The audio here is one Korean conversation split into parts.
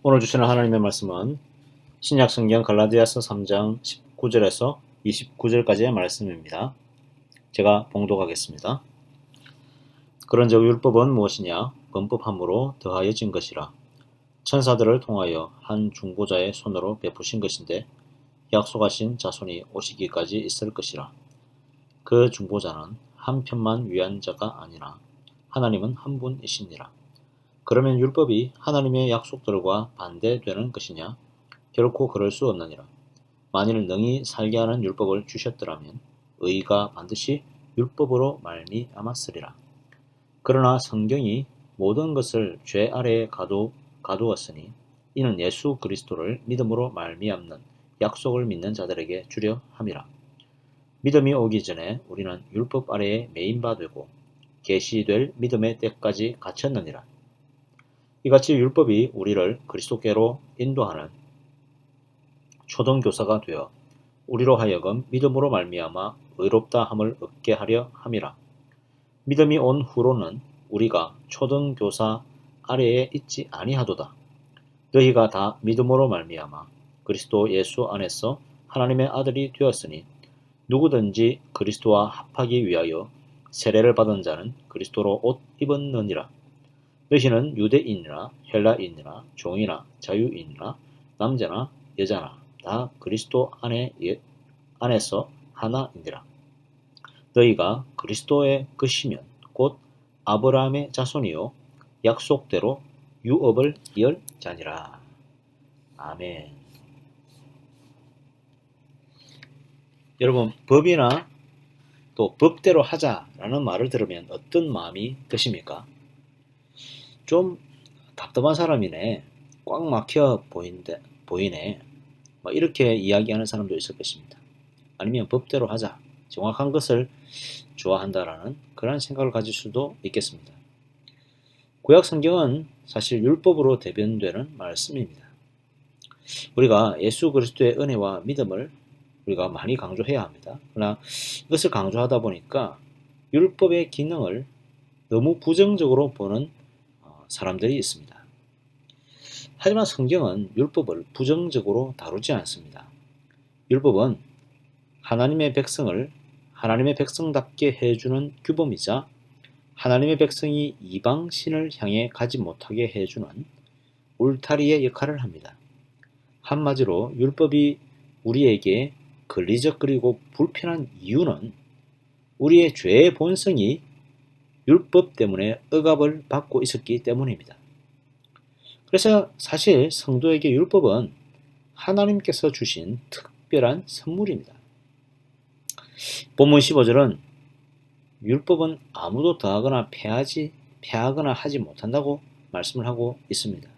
오늘 주시는 하나님의 말씀은 신약 성경 갈라디아서 3장 19절에서 29절까지의 말씀입니다. 제가 봉독하겠습니다. 그런즉 율법은 무엇이냐? 범법함으로 더하여진 것이라. 천사들을 통하여 한 중보자의 손으로 베푸신 것인데 약속하신 자손이 오시기까지 있을 것이라. 그 중보자는 한편만 위한 자가 아니라 하나님은 한 분이시니라. 그러면 율법이 하나님의 약속들과 반대되는 것이냐? 결코 그럴 수 없느니라. 만일 능히 살게 하는 율법을 주셨더라면 의가 반드시 율법으로 말미암았으리라. 그러나 성경이 모든 것을 죄 아래에 가두었으니 이는 예수 그리스도를 믿음으로 말미암는 약속을 믿는 자들에게 주려 함이라. 믿음이 오기 전에 우리는 율법 아래에 매인 바 되고 계시될 믿음의 때까지 갇혔느니라. 이같이 율법이 우리를 그리스도께로 인도하는 초등교사가 되어 우리로 하여금 믿음으로 말미암아 의롭다 함을 얻게 하려 함이라. 믿음이 온 후로는 우리가 초등교사 아래에 있지 아니하도다. 너희가 다 믿음으로 말미암아 그리스도 예수 안에서 하나님의 아들이 되었으니 누구든지 그리스도와 합하기 위하여 세례를 받은 자는 그리스도로 옷 입었느니라. 너희는 유대인이나 헬라인이나 종이나 자유인이나 남자나 여자나 다 그리스도 안에서 하나이니라. 너희가 그리스도의 것이면 곧 아브라함의 자손이요 약속대로 유업을 이을 자니라. 아멘. 여러분, 법이나 또 법대로 하자라는 말을 들으면 어떤 마음이 드십니까? 좀 답답한 사람이네, 꽉 막혀 보이네, 이렇게 이야기하는 사람도 있을 것입니다. 아니면 법대로 하자, 정확한 것을 좋아한다라는 그런 생각을 가질 수도 있겠습니다. 구약 성경은 사실 율법으로 대변되는 말씀입니다. 우리가 예수 그리스도의 은혜와 믿음을 우리가 많이 강조해야 합니다. 그러나 이것을 강조하다 보니까 율법의 기능을 너무 부정적으로 보는 사람들이 있습니다. 하지만 성경은 율법을 부정적으로 다루지 않습니다. 율법은 하나님의 백성을 하나님의 백성답게 해주는 규범이자 하나님의 백성이 이방신을 향해 가지 못하게 해주는 울타리의 역할을 합니다. 한마디로 율법이 우리에게 걸리적거리고 불편한 이유는 우리의 죄의 본성이 율법 때문에 억압을 받고 있었기 때문입니다. 그래서 사실 성도에게 율법은 하나님께서 주신 특별한 선물입니다. 본문 15절은 율법은 아무도 더하거나 폐하거나 하지 못한다고 말씀을 하고 있습니다.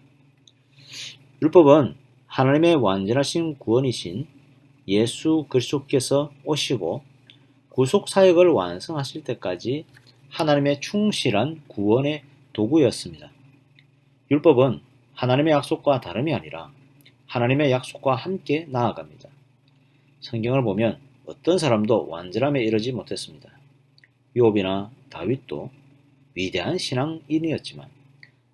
율법은 하나님의 완전하신 구원이신 예수 그리스도께서 오시고 구속 사역을 완성하실 때까지 하나님의 충실한 구원의 도구였습니다. 율법은 하나님의 약속과 다름이 아니라 하나님의 약속과 함께 나아갑니다. 성경을 보면 어떤 사람도 완전함에 이르지 못했습니다. 욥이나 다윗도 위대한 신앙인이었지만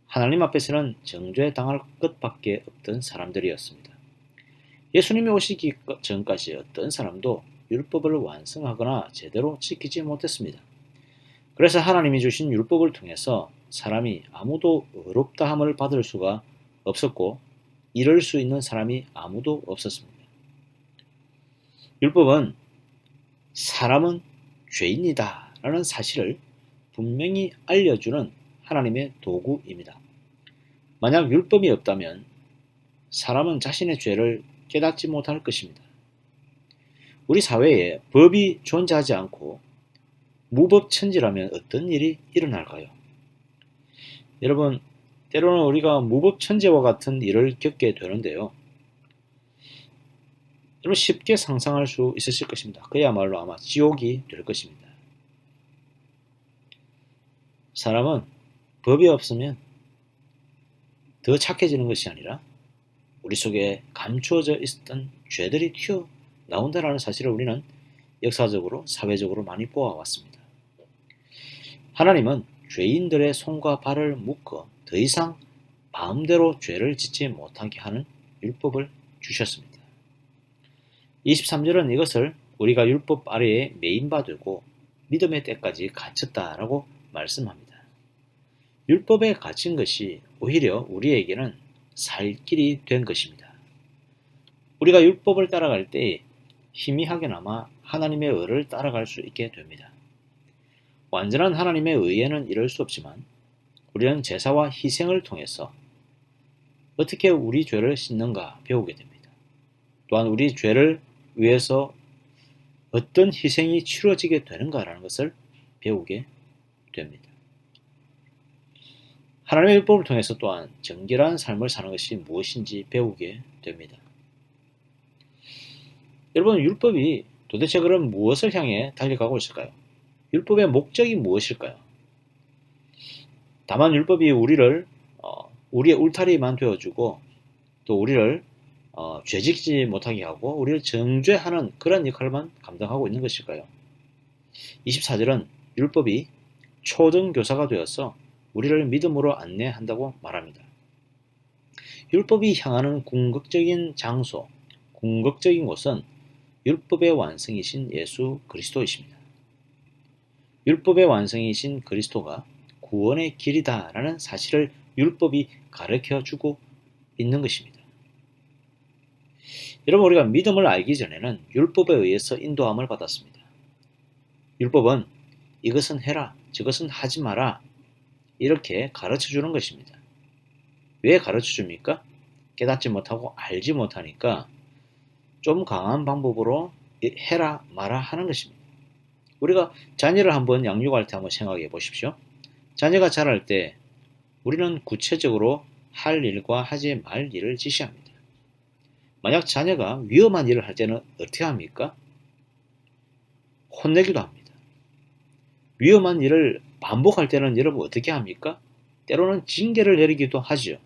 하나님 앞에서는 정죄당할 것밖에 없던 사람들이었습니다. 예수님이 오시기 전까지 어떤 사람도 율법을 완성하거나 제대로 지키지 못했습니다. 그래서 하나님이 주신 율법을 통해서 사람이 아무도 의롭다함을 받을 수가 없었고 이룰 수 있는 사람이 아무도 없었습니다. 율법은 사람은 죄인이다 라는 사실을 분명히 알려주는 하나님의 도구입니다. 만약 율법이 없다면 사람은 자신의 죄를 깨닫지 못할 것입니다. 우리 사회에 법이 존재하지 않고 무법천지라면 어떤 일이 일어날까요? 여러분, 때로는 우리가 무법천지와 같은 일을 겪게 되는데요. 여러분 쉽게 상상할 수 있으실 것입니다. 그야말로 아마 지옥이 될 것입니다. 사람은 법이 없으면 더 착해지는 것이 아니라 우리 속에 감추어져 있었던 죄들이 튀어나온다는 사실을 우리는 역사적으로 사회적으로 많이 보아왔습니다. 하나님은 죄인들의 손과 발을 묶어 더 이상 마음대로 죄를 짓지 못하게 하는 율법을 주셨습니다. 23절은 이것을 우리가 율법 아래에 매인받고 믿음의 때까지 갇혔다라고 말씀합니다. 율법에 갇힌 것이 오히려 우리에게는 살 길이 된 것입니다. 우리가 율법을 따라갈 때 희미하게나마 하나님의 의를 따라갈 수 있게 됩니다. 완전한 하나님의 의에는 이를 수 없지만 우리는 제사와 희생을 통해서 어떻게 우리 죄를 씻는가 배우게 됩니다. 또한 우리 죄를 위해서 어떤 희생이 치러지게 되는가라는 것을 배우게 됩니다. 하나님의 율법을 통해서 또한 정결한 삶을 사는 것이 무엇인지 배우게 됩니다. 여러분, 율법이 도대체 그럼 무엇을 향해 달려가고 있을까요? 율법의 목적이 무엇일까요? 다만 율법이 우리를 우리의 울타리만 되어주고 또 우리를 죄짓지 못하게 하고 우리를 정죄하는 그런 역할만 감당하고 있는 것일까요? 24절은 율법이 초등교사가 되어서 우리를 믿음으로 안내한다고 말합니다. 율법이 향하는 궁극적인 장소, 궁극적인 곳은 율법의 완성이신 예수 그리스도이십니다. 율법의 완성이신 그리스도가 구원의 길이다라는 사실을 율법이 가르쳐주고 있는 것입니다. 여러분, 우리가 믿음을 알기 전에는 율법에 의해서 인도함을 받았습니다. 율법은 이것은 해라, 저것은 하지 마라 이렇게 가르쳐주는 것입니다. 왜 가르쳐줍니까? 깨닫지 못하고 알지 못하니까 좀 강한 방법으로 해라 마라 하는 것입니다. 우리가 자녀를 한번 양육할 때 한번 생각해 보십시오. 자녀가 자랄 때 우리는 구체적으로 할 일과 하지 말 일을 지시합니다. 만약 자녀가 위험한 일을 할 때는 어떻게 합니까? 혼내기도 합니다. 위험한 일을 반복할 때는 여러분 어떻게 합니까? 때로는 징계를 내리기도 하죠.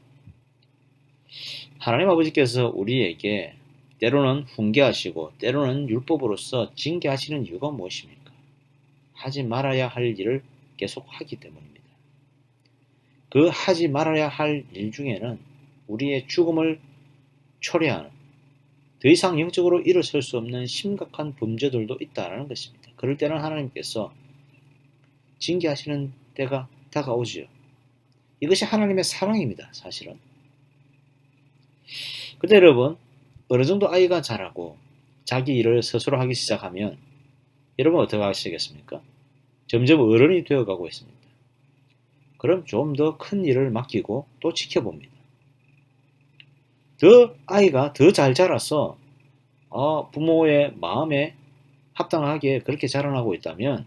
하나님 아버지께서 우리에게 때로는 훈계하시고 때로는 율법으로서 징계하시는 이유가 무엇입니까? 하지 말아야 할 일을 계속 하기 때문입니다. 그 하지 말아야 할 일 중에는 우리의 죽음을 초래하는 더 이상 영적으로 일어설 수 없는 심각한 범죄들도 있다는 것입니다. 그럴 때는 하나님께서 징계하시는 때가 다가오지요. 이것이 하나님의 사랑입니다. 사실은. 근데 여러분, 어느 정도 아이가 자라고 자기 일을 스스로 하기 시작하면 여러분 어떻게 하시겠습니까? 점점 어른이 되어가고 있습니다. 그럼 좀 더 큰 일을 맡기고 또 지켜봅니다. 아이가 더 잘 자라서 부모의 마음에 합당하게 그렇게 자라나고 있다면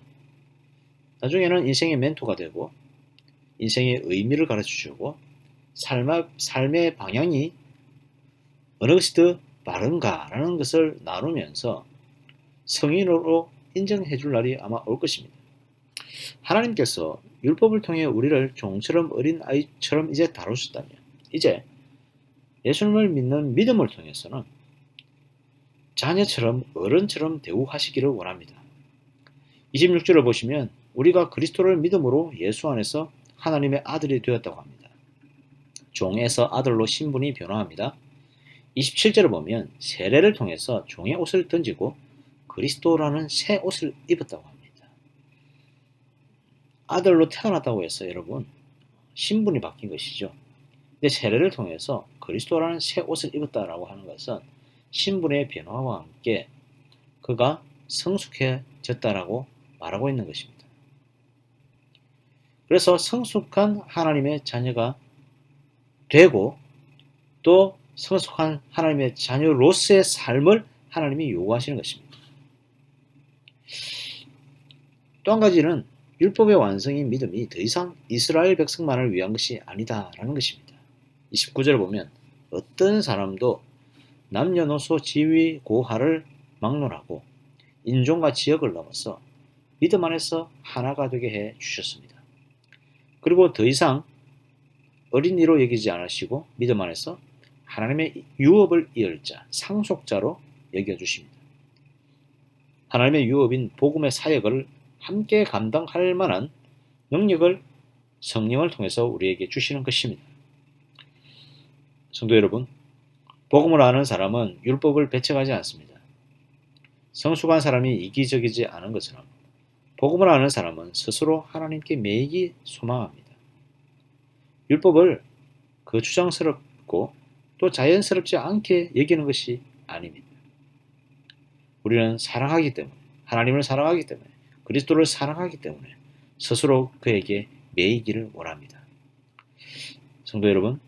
나중에는 인생의 멘토가 되고 인생의 의미를 가르쳐주고 삶의 방향이 어느 것이 더 바른가라는 것을 나누면서 성인으로 인정해 줄 날이 아마 올 것입니다. 하나님께서 율법을 통해 우리를 종처럼 어린 아이처럼 이제 다루셨다면 이제 예수님을 믿는 믿음을 통해서는 자녀처럼 어른처럼 대우하시기를 원합니다. 26절을 보시면 우리가 그리스도를 믿음으로 예수 안에서 하나님의 아들이 되었다고 합니다. 종에서 아들로 신분이 변화합니다. 27절을 보면 세례를 통해서 종의 옷을 던지고 그리스도라는 새 옷을 입었다고 합니다. 아들로 태어났다고 해서 여러분 신분이 바뀐 것이죠. 근데 세례를 통해서 그리스도라는 새 옷을 입었다라고 하는 것은 신분의 변화와 함께 그가 성숙해졌다라고 말하고 있는 것입니다. 그래서 성숙한 하나님의 자녀가 되고 또 성숙한 하나님의 자녀로서의 삶을 하나님이 요구하시는 것입니다. 또 한 가지는 율법의 완성인 믿음이 더 이상 이스라엘 백성만을 위한 것이 아니다라는 것입니다. 29절을 보면 어떤 사람도 남녀노소 지위 고하를 막론하고 인종과 지역을 넘어서 믿음 안에서 하나가 되게 해 주셨습니다. 그리고 더 이상 어린이로 여기지 않으시고 믿음 안에서 하나님의 유업을 이을 자, 상속자로 여겨주십니다. 하나님의 유업인 복음의 사역을 함께 감당할 만한 능력을 성령을 통해서 우리에게 주시는 것입니다. 성도 여러분, 복음을 아는 사람은 율법을 배척하지 않습니다. 성숙한 사람이 이기적이지 않은 것처럼 복음을 아는 사람은 스스로 하나님께 매이기 소망합니다. 율법을 거추장스럽고 또 자연스럽지 않게 여기는 것이 아닙니다. 우리는 사랑하기 때문에, 하나님을 사랑하기 때문에, 그리스도를 사랑하기 때문에 스스로 그에게 매이기를 원합니다. 성도 여러분,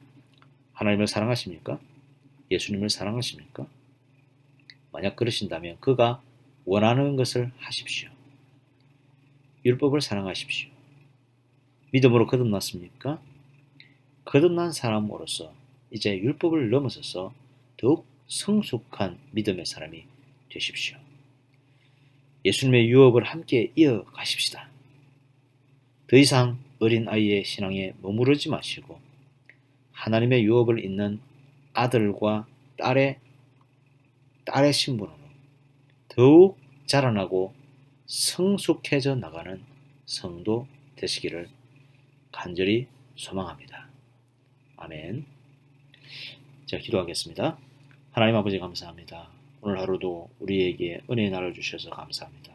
하나님을 사랑하십니까? 예수님을 사랑하십니까? 만약 그러신다면 그가 원하는 것을 하십시오. 율법을 사랑하십시오. 믿음으로 거듭났습니까? 거듭난 사람으로서 이제 율법을 넘어서서 더욱 성숙한 믿음의 사람이 되십시오. 예수님의 유업을 함께 이어가십시다. 더 이상 어린아이의 신앙에 머무르지 마시고 하나님의 유업을 잇는 아들과 딸의 신분으로 더욱 자라나고 성숙해져 나가는 성도 되시기를 간절히 소망합니다. 아멘. 제가 기도하겠습니다. 하나님 아버지 감사합니다. 오늘 하루도 우리에게 은혜의 날을 주셔서 감사합니다.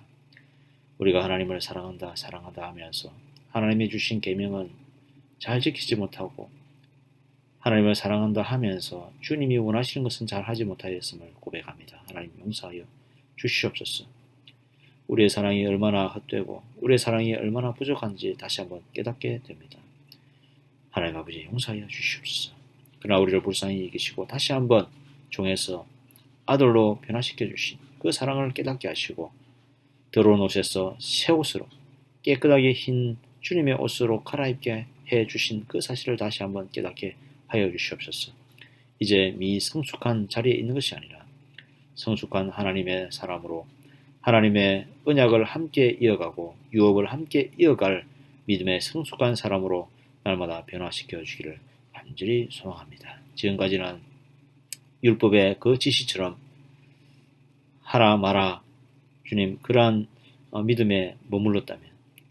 우리가 하나님을 사랑한다 하면서 하나님이 주신 계명은 잘 지키지 못하고 하나님을 사랑한다 하면서 주님이 원하시는 것은 잘 하지 못하였음을 고백합니다. 하나님 용서하여 주시옵소서. 우리의 사랑이 얼마나 헛되고 우리의 사랑이 얼마나 부족한지 다시 한번 깨닫게 됩니다. 하나님 아버지 용서하여 주시옵소서. 그러나 우리를 불쌍히 여기시고 다시 한번 종에서 아들로 변화시켜 주신 그 사랑을 깨닫게 하시고 더러운 옷에서 새 옷으로 깨끗하게 흰 주님의 옷으로 갈아입게 해 주신 그 사실을 다시 한번 깨닫게 하여 주시옵소서. 이제 미성숙한 자리에 있는 것이 아니라 성숙한 하나님의 사람으로 하나님의 언약을 함께 이어가고 유업을 함께 이어갈 믿음의 성숙한 사람으로 날마다 변화시켜 주기를 간절히 소망합니다. 지금까지는 율법의 그 지시처럼 하라 마라 주님 그러한 믿음에 머물렀다면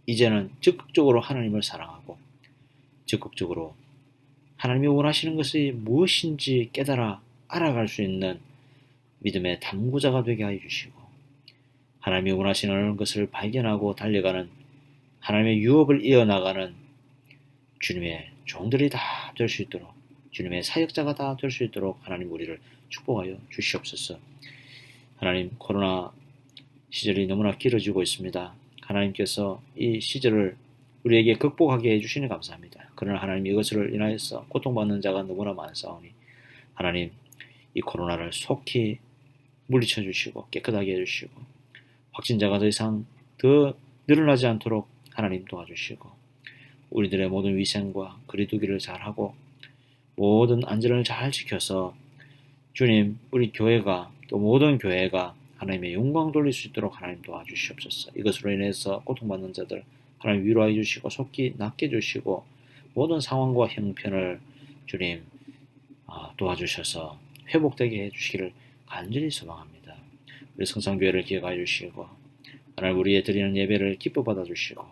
이제는 적극적으로 하나님을 사랑하고 적극적으로 하나님이 원하시는 것이 무엇인지 깨달아 알아갈 수 있는 믿음의 탐구자가 되게 하여 주시고 하나님이 원하시는 것을 발견하고 달려가는 하나님의 유업을 이어나가는 주님의 종들이 다 될 수 있도록 주님의 사역자가 다 될 수 있도록 하나님 우리를 축복하여 주시옵소서. 하나님 코로나 시절이 너무나 길어지고 있습니다. 하나님께서 이 시절을 우리에게 극복하게 해주시니 감사합니다. 그러나 하나님 이것을 인하여서 고통받는 자가 너무나 많사오니 하나님 이 코로나를 속히 물리쳐 주시고 깨끗하게 해주시고 확진자가 더 이상 더 늘어나지 않도록 하나님 도와주시고 우리들의 모든 위생과 거리두기를 잘하고 모든 안전을 잘 지켜서 주님 우리 교회가 또 모든 교회가 하나님의 영광 돌릴 수 있도록 하나님 도와주시옵소서. 이것으로 인해서 고통받는 자들 하나님 위로해 주시고 속히 낫게 해주시고 모든 상황과 형편을 주님 도와주셔서 회복되게 해주시기를 간절히 소망합니다. 우리 성산교회를 기억하여 주시고 하나님 우리의 드리는 예배를 기뻐 받아주시고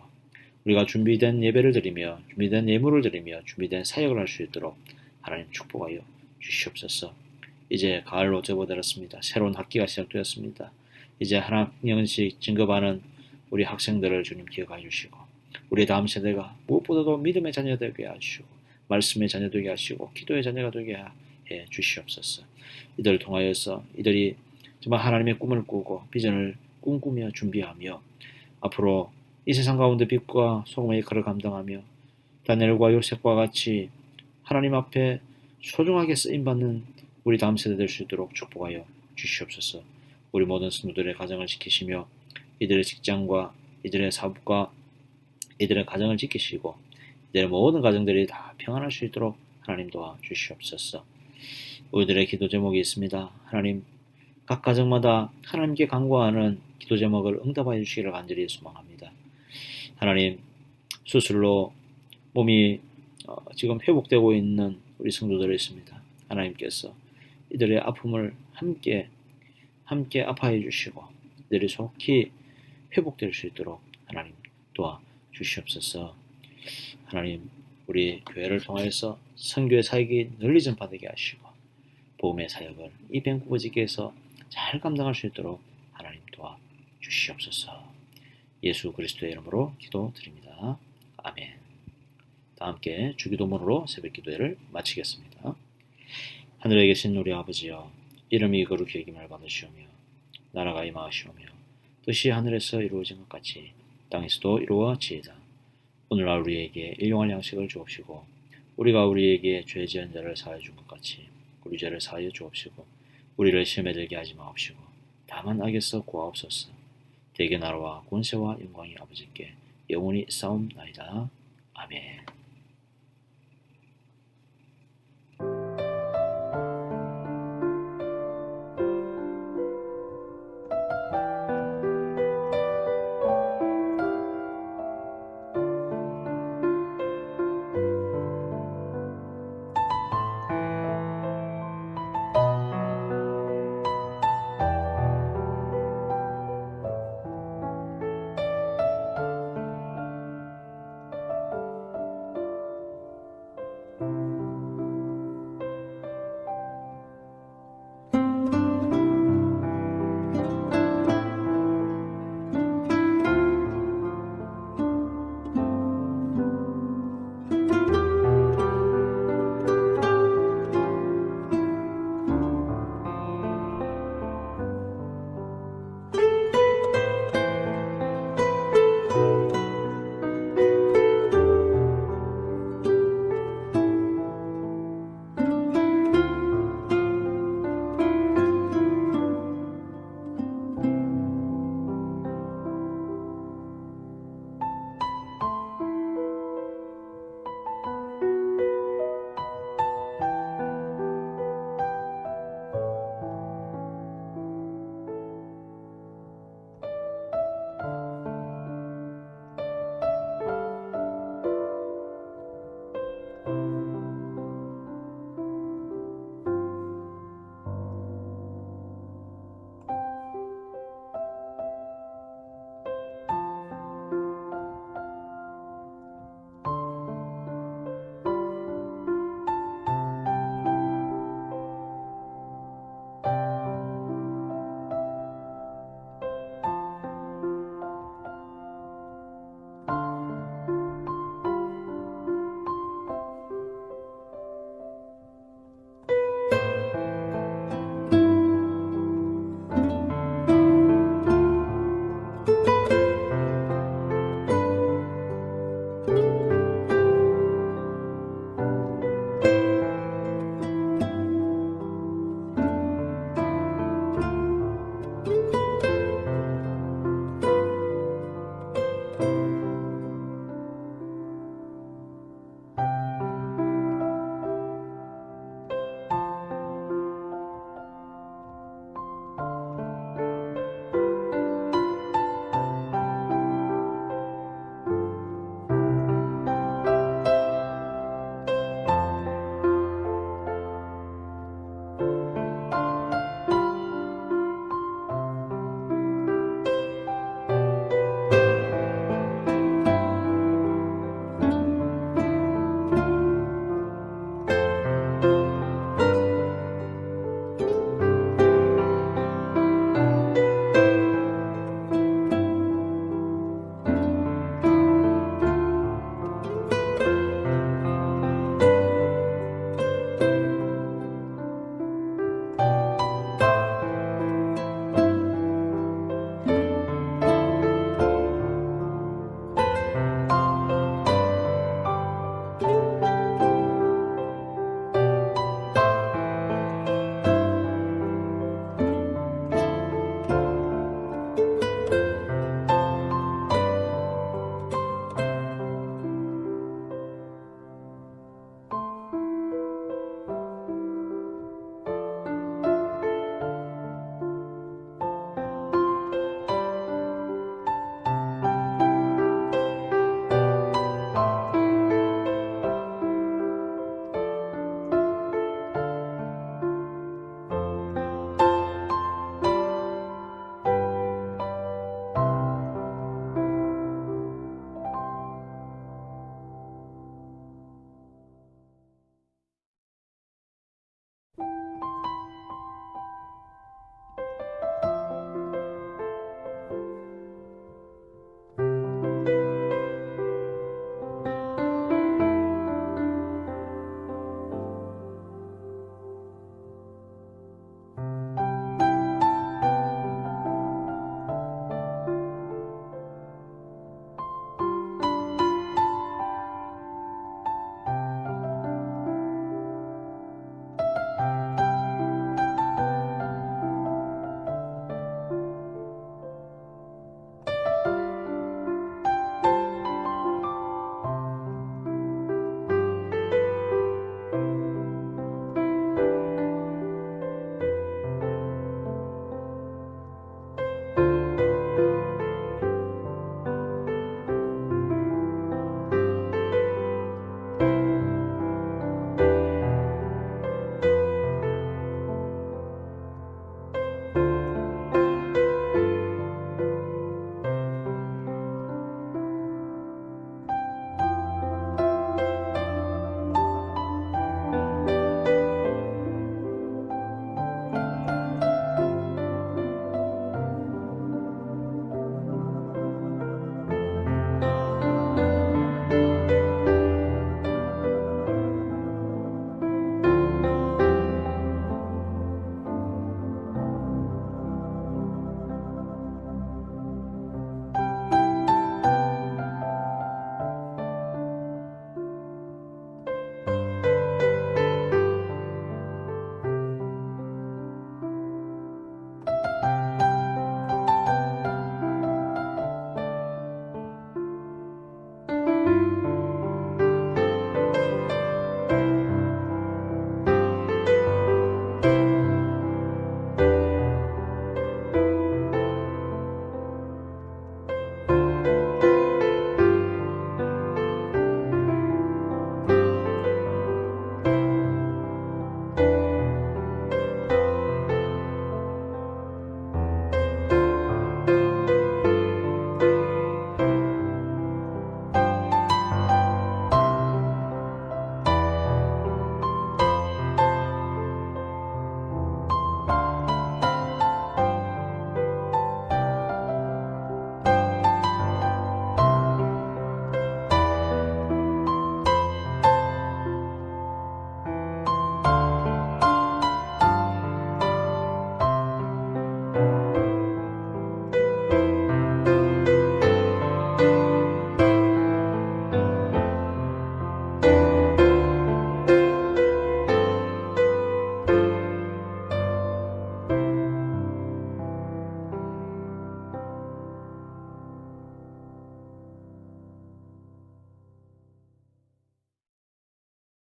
우리가 준비된 예배를 드리며 준비된 예물을 드리며 준비된 사역을 할 수 있도록 하나님 축복하여 주시옵소서. 이제 가을로 접어들었습니다. 새로운 학기가 시작되었습니다. 이제 한 학년씩 진급하는 우리 학생들을 주님 기억하여 주시고 우리 다음 세대가 무엇보다도 믿음의 자녀 되게 하시고 말씀의 자녀 되게 하시고 기도의 자녀가 되게 해 주시옵소서. 이들을 통하여서 이들이 정말 하나님의 꿈을 꾸고 비전을 꿈꾸며 준비하며 앞으로 이 세상 가운데 빛과 소금의 역할을 감당하며 다니엘과 요셉과 같이 하나님 앞에 소중하게 쓰임받는 우리 다음 세대 될 수 있도록 축복하여 주시옵소서. 우리 모든 성도들의 가정을 지키시며 이들의 직장과 이들의 사업과 이들의 가정을 지키시고 이들의 모든 가정들이 다 평안할 수 있도록 하나님 도와주시옵소서. 우리들의 기도 제목이 있습니다. 하나님 각 가정마다 하나님께 간구하는 기도 제목을 응답하여 주시기를 간절히 소망합니다. 하나님 수술로 몸이 지금 회복되고 있는 우리 성도들이 있습니다. 하나님께서 이들의 아픔을 함께 아파해 주시고 이들이 속히 회복될 수 있도록 하나님 도와주시옵소서. 하나님 우리 교회를 통하여서 선교의 사역이 널리 전파되게 하시고 복음의 사역을 이 밴쿠버지교에서 잘 감당할 수 있도록 하나님 도와 주시옵소서. 예수 그리스도의 이름으로 기도드립니다. 아멘. 다 함께 주기도문으로 새벽 기도회를 마치겠습니다. 하늘에 계신 우리 아버지여, 이름이 거룩히 여김을 받으시오며 나라가 임하시오며 뜻이 하늘에서 이루어진 것 같이 땅에서도 이루어지이다. 오늘날 우리에게 일용할 양식을 주옵시고 우리가 우리에게 죄 지은 자를 사하여 준 것 같이 우리 죄를 사하여 주옵시고 우리를 시험에 들게 하지 마옵시고 다만 악에서 구하옵소서. 대개 나라와 권세와 영광이 아버지께 영원히 싸움나이다. 아멘.